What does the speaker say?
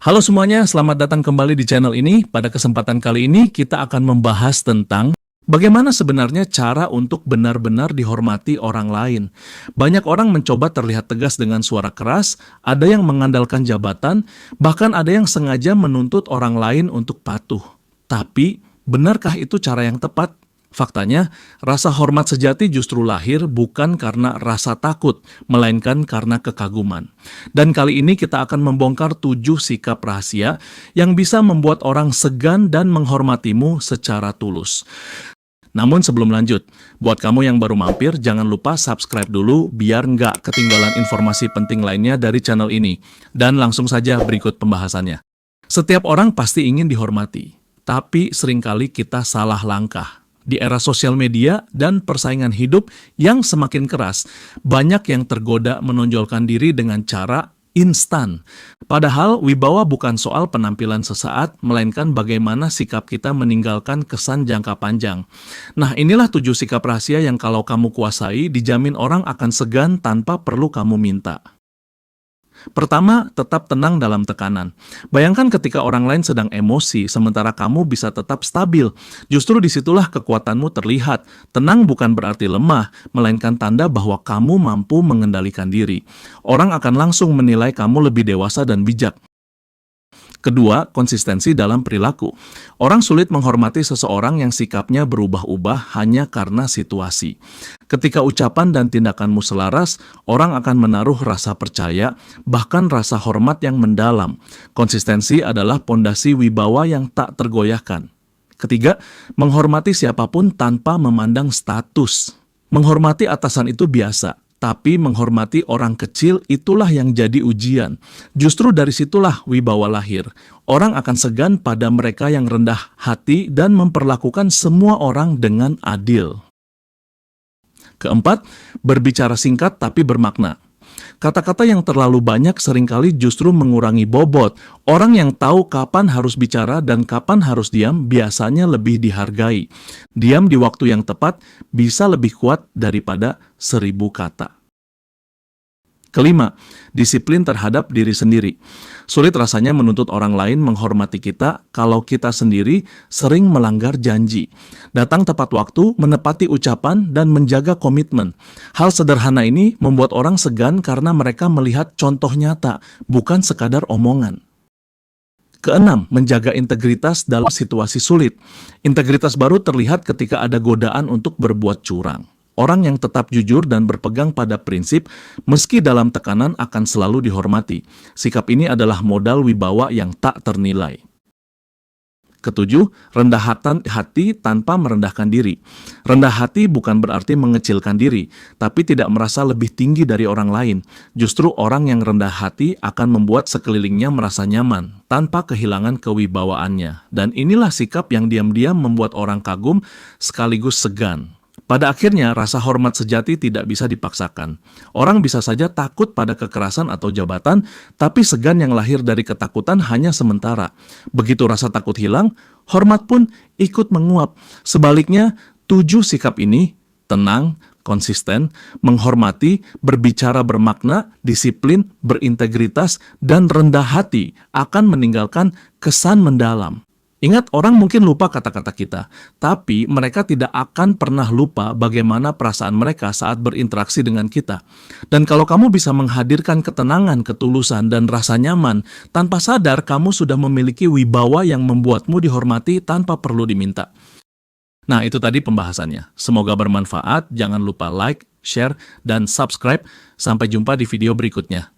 Halo semuanya, selamat datang kembali di channel ini. Pada kesempatan kali ini kita akan membahas tentang bagaimana sebenarnya cara untuk benar-benar dihormati orang lain. Banyak orang mencoba terlihat tegas dengan suara keras, ada yang mengandalkan jabatan, bahkan ada yang sengaja menuntut orang lain untuk patuh. Tapi, benarkah itu cara yang tepat? Faktanya, rasa hormat sejati justru lahir bukan karena rasa takut, melainkan karena kekaguman. Dan kali ini kita akan membongkar 7 sikap rahasia yang bisa membuat orang segan dan menghormatimu secara tulus. Namun sebelum lanjut, buat kamu yang baru mampir, jangan lupa subscribe dulu biar nggak ketinggalan informasi penting lainnya dari channel ini. Dan langsung saja berikut pembahasannya. Setiap orang pasti ingin dihormati, tapi seringkali kita salah langkah. Di era sosial media dan persaingan hidup yang semakin keras, banyak yang tergoda menonjolkan diri dengan cara instan. Padahal wibawa bukan soal penampilan sesaat, melainkan bagaimana sikap kita meninggalkan kesan jangka panjang. Nah, inilah 7 sikap rahasia yang kalau kamu kuasai, dijamin orang akan segan tanpa perlu kamu minta. Pertama, tetap tenang dalam tekanan. Bayangkan ketika orang lain sedang emosi, sementara kamu bisa tetap stabil. Justru disitulah kekuatanmu terlihat. Tenang bukan berarti lemah, melainkan tanda bahwa kamu mampu mengendalikan diri. Orang akan langsung menilai kamu lebih dewasa dan bijak. Kedua, konsistensi dalam perilaku. Orang sulit menghormati seseorang yang sikapnya berubah-ubah hanya karena situasi. Ketika ucapan dan tindakanmu selaras, orang akan menaruh rasa percaya, bahkan rasa hormat yang mendalam. Konsistensi adalah pondasi wibawa yang tak tergoyahkan. Ketiga, menghormati siapapun tanpa memandang status. Menghormati atasan itu biasa, tapi menghormati orang kecil itulah yang jadi ujian. Justru dari situlah wibawa lahir. Orang akan segan pada mereka yang rendah hati dan memperlakukan semua orang dengan adil. Keempat, berbicara singkat tapi bermakna. Kata-kata yang terlalu banyak seringkali justru mengurangi bobot. Orang yang tahu kapan harus bicara dan kapan harus diam biasanya lebih dihargai. Diam di waktu yang tepat bisa lebih kuat daripada 1000 kata. Kelima, disiplin terhadap diri sendiri. Sulit rasanya menuntut orang lain menghormati kita kalau kita sendiri sering melanggar janji. Datang tepat waktu, menepati ucapan, dan menjaga komitmen. Hal sederhana ini membuat orang segan karena mereka melihat contoh nyata, bukan sekadar omongan. Keenam, menjaga integritas dalam situasi sulit. Integritas baru terlihat ketika ada godaan untuk berbuat curang. Orang yang tetap jujur dan berpegang pada prinsip, meski dalam tekanan akan selalu dihormati. Sikap ini adalah modal wibawa yang tak ternilai. Ketujuh, rendah hati tanpa merendahkan diri. Rendah hati bukan berarti mengecilkan diri, tapi tidak merasa lebih tinggi dari orang lain. Justru orang yang rendah hati akan membuat sekelilingnya merasa nyaman, tanpa kehilangan kewibawaannya. Dan inilah sikap yang diam-diam membuat orang kagum sekaligus segan. Pada akhirnya, rasa hormat sejati tidak bisa dipaksakan. Orang bisa saja takut pada kekerasan atau jabatan, tapi segan yang lahir dari ketakutan hanya sementara. Begitu rasa takut hilang, hormat pun ikut menguap. Sebaliknya, 7 sikap ini, tenang, konsisten, menghormati, berbicara bermakna, disiplin, berintegritas, dan rendah hati akan meninggalkan kesan mendalam. Ingat, orang mungkin lupa kata-kata kita, tapi mereka tidak akan pernah lupa bagaimana perasaan mereka saat berinteraksi dengan kita. Dan kalau kamu bisa menghadirkan ketenangan, ketulusan, dan rasa nyaman, tanpa sadar kamu sudah memiliki wibawa yang membuatmu dihormati tanpa perlu diminta. Nah, itu tadi pembahasannya. Semoga bermanfaat, jangan lupa like, share, dan subscribe. Sampai jumpa di video berikutnya.